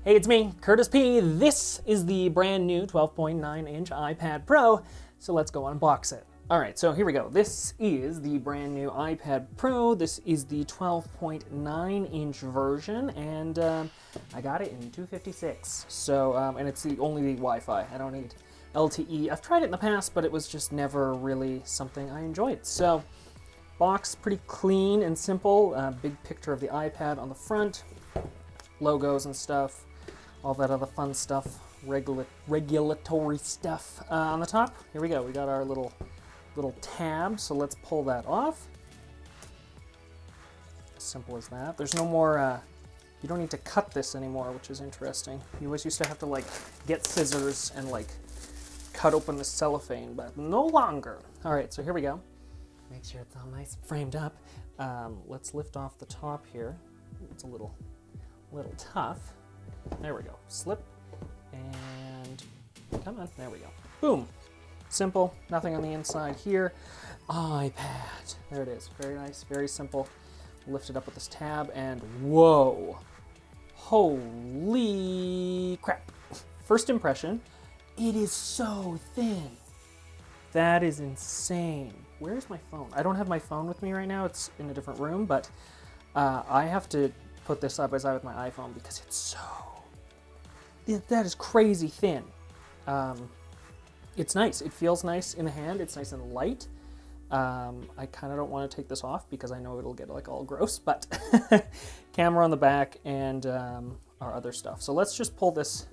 Hey, it's me, Curtis P. This is the brand new 12.9-inch iPad Pro, so let's go unbox it. All right, so here we go. This is the brand new iPad Pro. This is the 12.9-inch version, and I got it in 256. So, and it's only the Wi-Fi. I don't need LTE. I've tried it in the past, but it was just never really something I enjoyed. So, box pretty clean and simple. Big picture of the iPad on the front, logos and stuff, all that other fun stuff, regulatory stuff. On the top, here we go. We got our little tab, so let's pull that off. As simple as that. There's no more, you don't need to cut this anymore, which is interesting. You always used to have to like get scissors and like cut open the cellophane, but no longer. All right, so here we go. Make sure it's all nice and framed up. Let's lift off the top here. It's a little tough. There we go. Slip and come on. There we go. Boom. Simple. Nothing on the inside here. iPad. There it is. Very nice. Very simple. Lift it up with this tab and whoa. Holy crap. First impression, it is so thin. That is insane. Where's my phone? I don't have my phone with me right now. It's in a different room, but I have to put this side by side with my iPhone because it's so... that is crazy thin. It's nice. It feels nice in the hand. It's nice and light. I kind of don't want to take this off because I know it'll get like all gross, but camera on the back and our other stuff. So let's just pull this.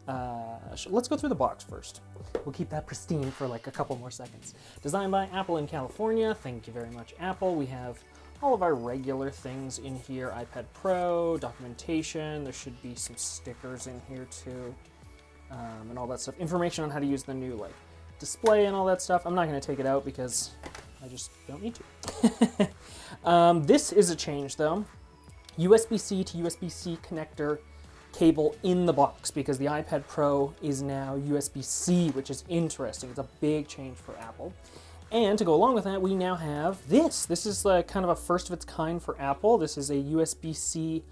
Let's go through the box first. We'll keep that pristine for like a couple more seconds. Designed by Apple in California. Thank you very much, Apple. We have all of our regular things in here. iPad Pro, documentation. There should be some stickers in here too. And all that stuff. Information on how to use the new like display and all that stuff. I'm not going to take it out because I just don't need to. This is a change though. USB-C to USB-C connector cable in the box because the iPad Pro is now USB-C, which is interesting. It's a big change for Apple. And to go along with that, we now have this. This is kind of a first of its kind for Apple. This is a USB-C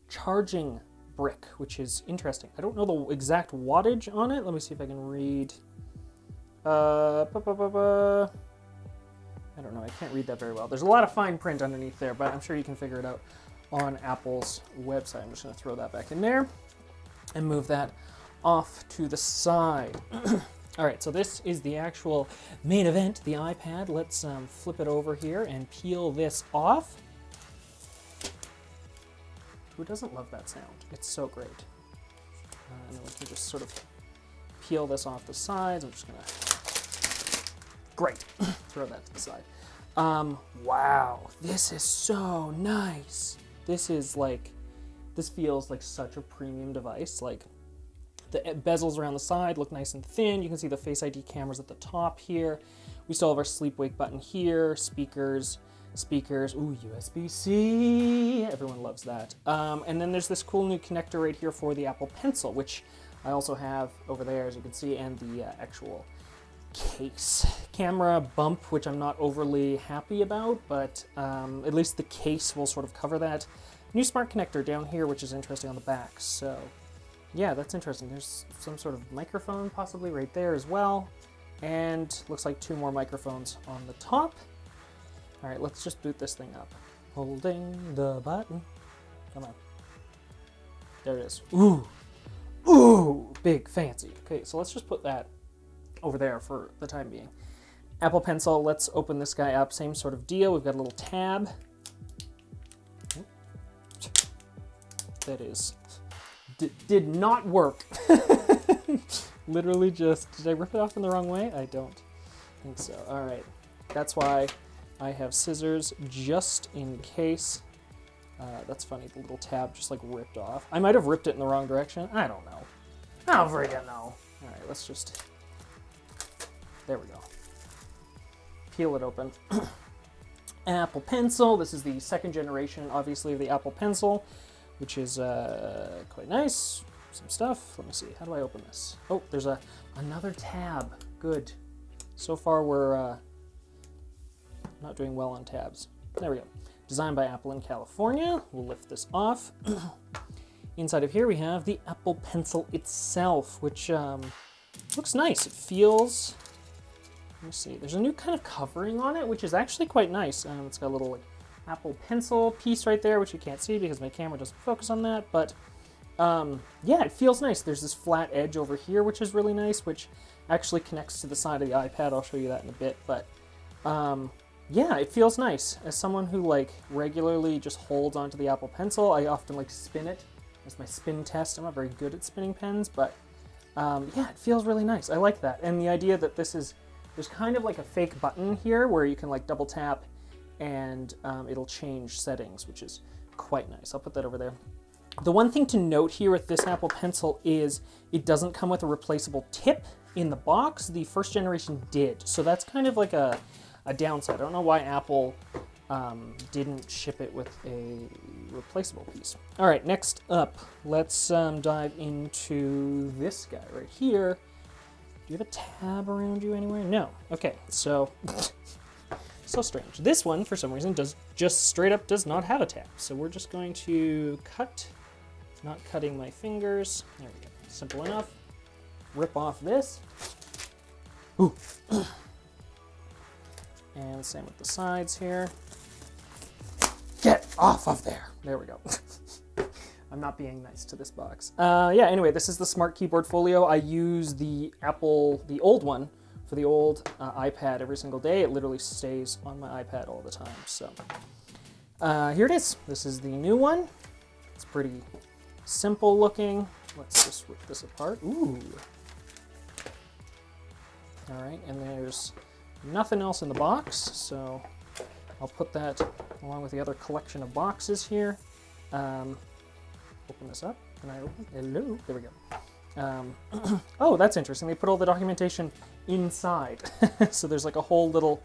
charging brick, which is interesting. I don't know the exact wattage on it. Let me see if I can read. I don't know. I can't read that very well. There's a lot of fine print underneath there, but I'm sure you can figure it out on Apple's website. I'm just going to throw that back in there and move that off to the side. All right, so this is the actual main event, the iPad. Let's flip it over here and peel this off. Who doesn't love that sound? It's so great. And then we can just sort of peel this off the sides. I'm just gonna, great, throw that to the side. Wow, this is so nice. This is like, this feels like such a premium device. Like the bezels around the side look nice and thin. You can see the Face ID cameras at the top here. We still have our sleep wake button here, speakers, ooh, USB-C, everyone loves that. And then there's this cool new connector right here for the Apple Pencil, which I also have over there, as you can see, and the actual case. Camera bump, which I'm not overly happy about, but at least the case will sort of cover that. New smart connector down here, which is interesting on the back, so yeah, that's interesting. There's some sort of microphone possibly right there as well, and looks like 2 more microphones on the top. All right, let's just boot this thing up. Holding the button. Come on. There it is. Ooh. Ooh, big fancy. Okay, so let's just put that over there for the time being. Apple Pencil, let's open this guy up. Same sort of deal. We've got a little tab. That is, did not work. Literally just, did I rip it off in the wrong way? I don't think so. All right, that's why I have scissors just in case. That's funny, the little tab just like ripped off. I might have ripped it in the wrong direction. I don't know. I don't freaking know. All right, let's just, there we go. Peel it open. Apple Pencil, this is the 2nd generation, obviously, of the Apple Pencil, which is quite nice. Some stuff. Let me see, how do I open this? Oh, there's another tab. Good. So far we're not doing well on tabs. There we go. Designed by Apple in California. We'll lift this off. Inside of here we have the Apple Pencil itself, which looks nice. It feels, let me see, there's a new kind of covering on it, which is actually quite nice. It's got a little like, Apple Pencil piece right there, which you can't see because my camera doesn't focus on that, but yeah, it feels nice. There's this flat edge over here, which is really nice, which actually connects to the side of the iPad. I'll show you that in a bit, but yeah, it feels nice. As someone who like regularly just holds onto the Apple Pencil, I often like spin it as my spin test. I'm not very good at spinning pens, but yeah, it feels really nice. I like that. And the idea that this is, there's kind of like a fake button here where you can like double tap and it'll change settings, which is quite nice. I'll put that over there. The one thing to note here with this Apple Pencil is it doesn't come with a replaceable tip in the box. The first generation did, so that's kind of like a downside. I don't know why Apple didn't ship it with a replaceable piece. All right, next up, let's dive into this guy right here. Do you have a tab around you anywhere? No. Okay, so so strange. This one, for some reason, just straight up does not have a tab. So we're just going to cut, not cutting my fingers. There we go. Simple enough. Rip off this. Ooh. And same with the sides here. Get off of there. There we go. I'm not being nice to this box. Yeah, anyway, this is the Smart Keyboard Folio. I use the Apple, the old one, for the old iPad every single day. It literally stays on my iPad all the time. So here it is. This is the new one. It's pretty simple looking. Let's just rip this apart. Ooh. All right, and there's nothing else in the box, so I'll put that along with the other collection of boxes here. Open this up. Can I open? Hello. There we go. Oh, that's interesting. They put all the documentation inside. So there's like a whole little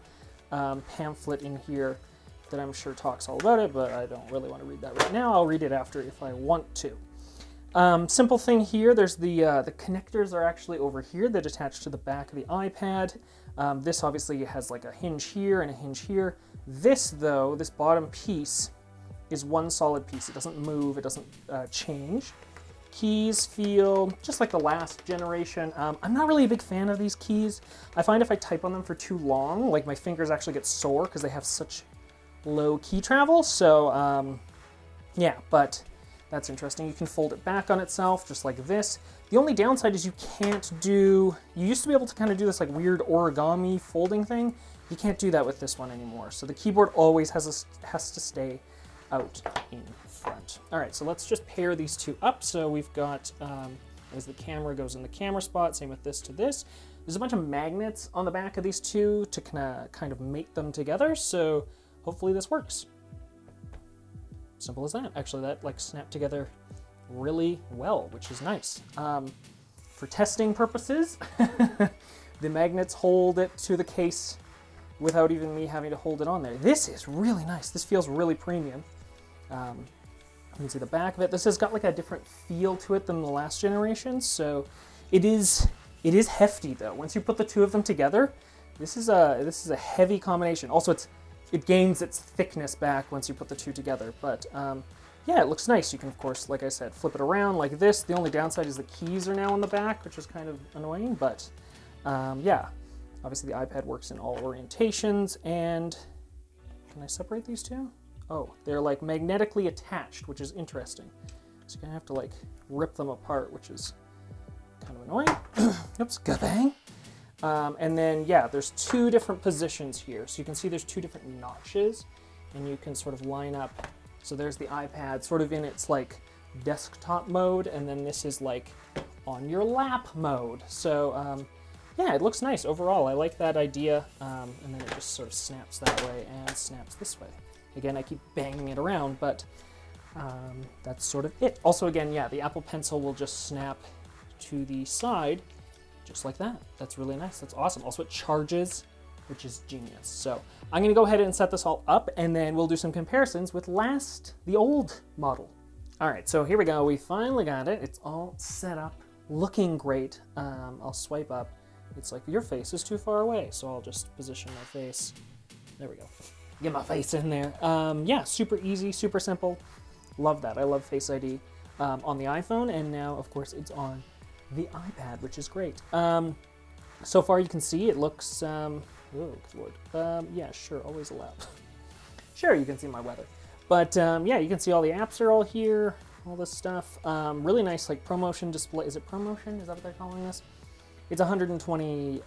pamphlet in here that I'm sure talks all about it, but I don't really want to read that right now. I'll read it after if I want to. Simple thing here, there's the connectors are actually over here that attach to the back of the iPad. This obviously has like a hinge here and a hinge here. This though, this bottom piece is one solid piece. It doesn't move, it doesn't change. Keys feel just like the last generation. I'm not really a big fan of these keys. I find if I type on them for too long, like my fingers actually get sore because they have such low key travel. So yeah, but that's interesting. You can fold it back on itself just like this. The only downside is you can't do, you used to be able to kind of do this like weird origami folding thing. You can't do that with this one anymore. So the keyboard always has to stay out in front. All right, so let's just pair these two up. So we've got, as the camera goes in the camera spot, same with this to this. There's a bunch of magnets on the back of these two to kind of mate them together. So hopefully this works. Simple as that. Actually, that like snapped together really well, which is nice. For testing purposes, the magnets hold it to the case without even me having to hold it on there. This is really nice. This feels really premium. You can see the back of it. This has got like a different feel to it than the last generation, so it is hefty though. Once you put the two of them together, this is a heavy combination. Also, it gains its thickness back once you put the two together, but yeah, it looks nice. You can, of course, like I said, flip it around like this. The only downside is the keys are now on the back, which is kind of annoying, but yeah. Obviously, the iPad works in all orientations, and can I separate these two? Oh, they're like magnetically attached, which is interesting. So you're gonna have to like rip them apart, which is kind of annoying. Oops, kabang. And then, yeah, there's two different positions here. So you can see there's two different notches, and you can sort of line up. So there's the iPad sort of in its like desktop mode, and then this is like on your lap mode. So yeah, it looks nice overall. I like that idea. And then it just sort of snaps that way and snaps this way. Again, I keep banging it around, but that's sort of it. Also, again, yeah, the Apple Pencil will just snap to the side just like that. That's really nice. That's awesome. Also, it charges, which is genius. So I'm going to go ahead and set this all up, and then we'll do some comparisons with the old model. All right, so here we go. We finally got it. It's all set up, looking great. I'll swipe up. It's like, your face is too far away, so I'll just position my face. There we go. Get my face in there. Yeah, super easy, super simple. Love that. I love Face ID. on the iPhone, and now, of course, it's on the iPad, which is great. So far, you can see it looks, oh, good lord. Yeah, sure, always allow. Sure, you can see my weather. But, yeah, you can see all the apps are all here, all this stuff. Really nice, like, ProMotion display. Is it ProMotion? Is that what they're calling this? It's 120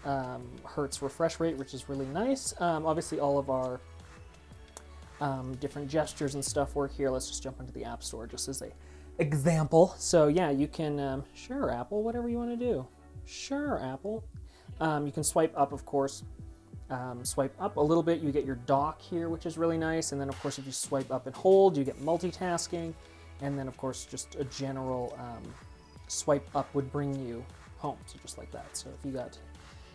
hertz refresh rate, which is really nice. Obviously, all of our different gestures and stuff work here. Let's just jump into the App Store just as an example. So yeah, you can, sure, Apple, whatever you want to do. Sure, Apple. You can swipe up, of course. Swipe up a little bit, you get your dock here, which is really nice. And then, of course, if you swipe up and hold, you get multitasking. And then, of course, just a general swipe up would bring you home, so just like that. So if you got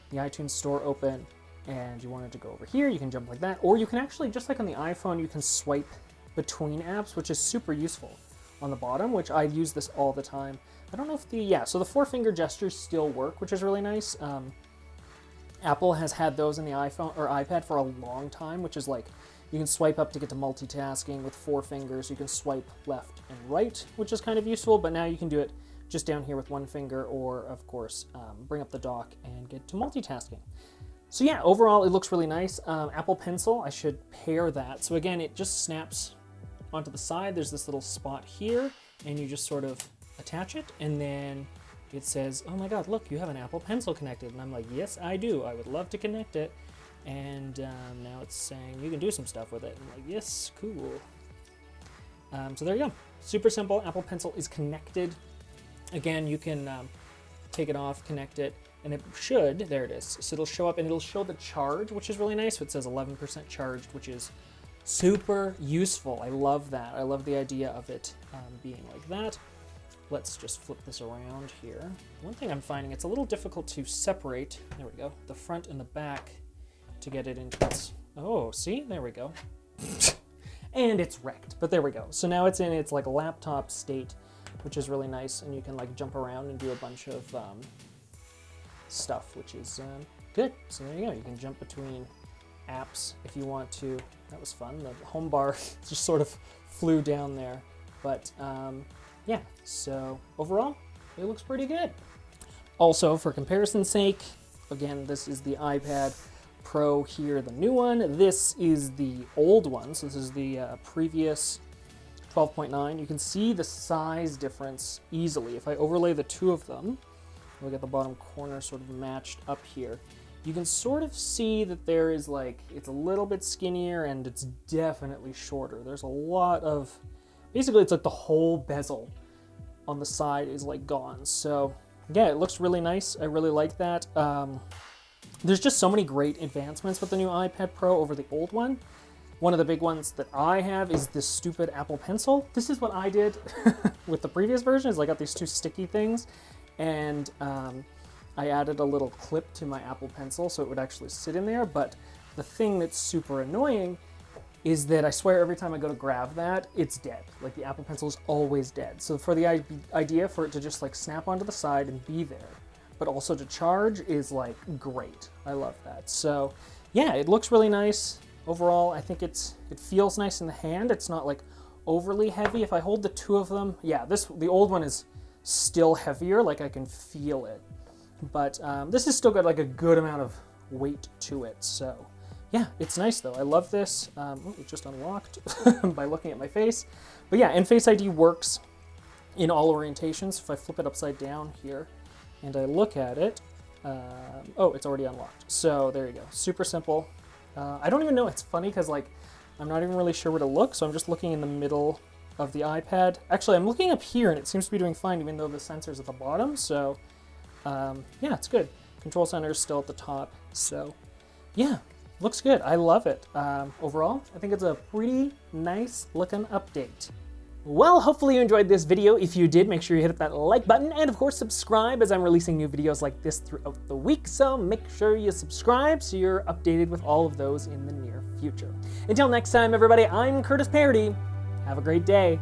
the iTunes Store open and you wanted to go over here, you can jump like that, or you can actually, just like on the iPhone, you can swipe between apps, which is super useful on the bottom, which I use this all the time. I don't know if so the 4-finger gestures still work, which is really nice. Apple has had those in the iPhone or iPad for a long time, which is like, you can swipe up to get to multitasking with 4 fingers, you can swipe left and right, which is kind of useful, but now you can do it just down here with 1 finger, or of course, bring up the dock and get to multitasking. So yeah, overall it looks really nice. Apple Pencil, I should pair that. So again, it just snaps onto the side. There's this little spot here, and you just sort of attach it, and then it says, oh my god, look, you have an Apple Pencil connected. And I'm like, yes, I do. I would love to connect it. And now it's saying you can do some stuff with it. I'm like, yes, cool. So there you go. Super simple. Apple Pencil is connected. Again, you can take it off, connect it, and it should, there it is. So it'll show up and it'll show the charge, which is really nice. So it says 11% charged, which is super useful. I love that. I love the idea of it being like that. Let's just flip this around here. One thing I'm finding, it's a little difficult to separate, there we go, the front and the back to get it into its, oh, see, there we go. And it's wrecked, but there we go. So now it's in its like laptop state, which is really nice, and you can like jump around and do a bunch of stuff, which is good. So there you go, you can jump between apps if you want to. That was fun. The home bar just sort of flew down there, but yeah, so overall, it looks pretty good. Also, for comparison's sake, again, this is the iPad Pro here, the new one. This is the old one, so this is the previous 12.9. You can see the size difference easily. If I overlay the two of them, look at the bottom corner sort of matched up here, you can sort of see that there is like, it's a little bit skinnier and it's definitely shorter. There's a lot of, basically it's like the whole bezel on the side is like gone. So yeah, it looks really nice. I really like that. There's just so many great advancements with the new iPad Pro over the old one. One of the big ones that I have is this stupid Apple Pencil. This is what I did with the previous version, is I got these two sticky things, and I added a little clip to my Apple Pencil so it would actually sit in there. But the thing that's super annoying is that I swear every time I go to grab that, it's dead. Like the Apple Pencil is always dead. So for the idea for it to just like snap onto the side and be there, but also to charge is like great. I love that. So yeah, it looks really nice. Overall, I think it feels nice in the hand. It's not like overly heavy. If I hold the two of them, yeah, the old one is still heavier, like I can feel it. But this is still got like a good amount of weight to it. So yeah, it's nice though. I love this. Oh, it just unlocked by looking at my face. But yeah, and Face ID works in all orientations. If I flip it upside down here and I look at it, oh, it's already unlocked. So there you go, super simple. I don't even know, it's funny because like, I'm not even really sure where to look, so I'm just looking in the middle of the iPad. Actually, I'm looking up here and it seems to be doing fine even though the sensor's at the bottom, so yeah, it's good. Control center is still at the top, so yeah, looks good. I love it. Overall, I think it's a pretty nice looking update. Well, hopefully you enjoyed this video. If you did, make sure you hit that like button and of course subscribe, as I'm releasing new videos like this throughout the week, so make sure you subscribe so you're updated with all of those in the near future. Until next time, everybody, I'm Curtis Parody. Have a great day.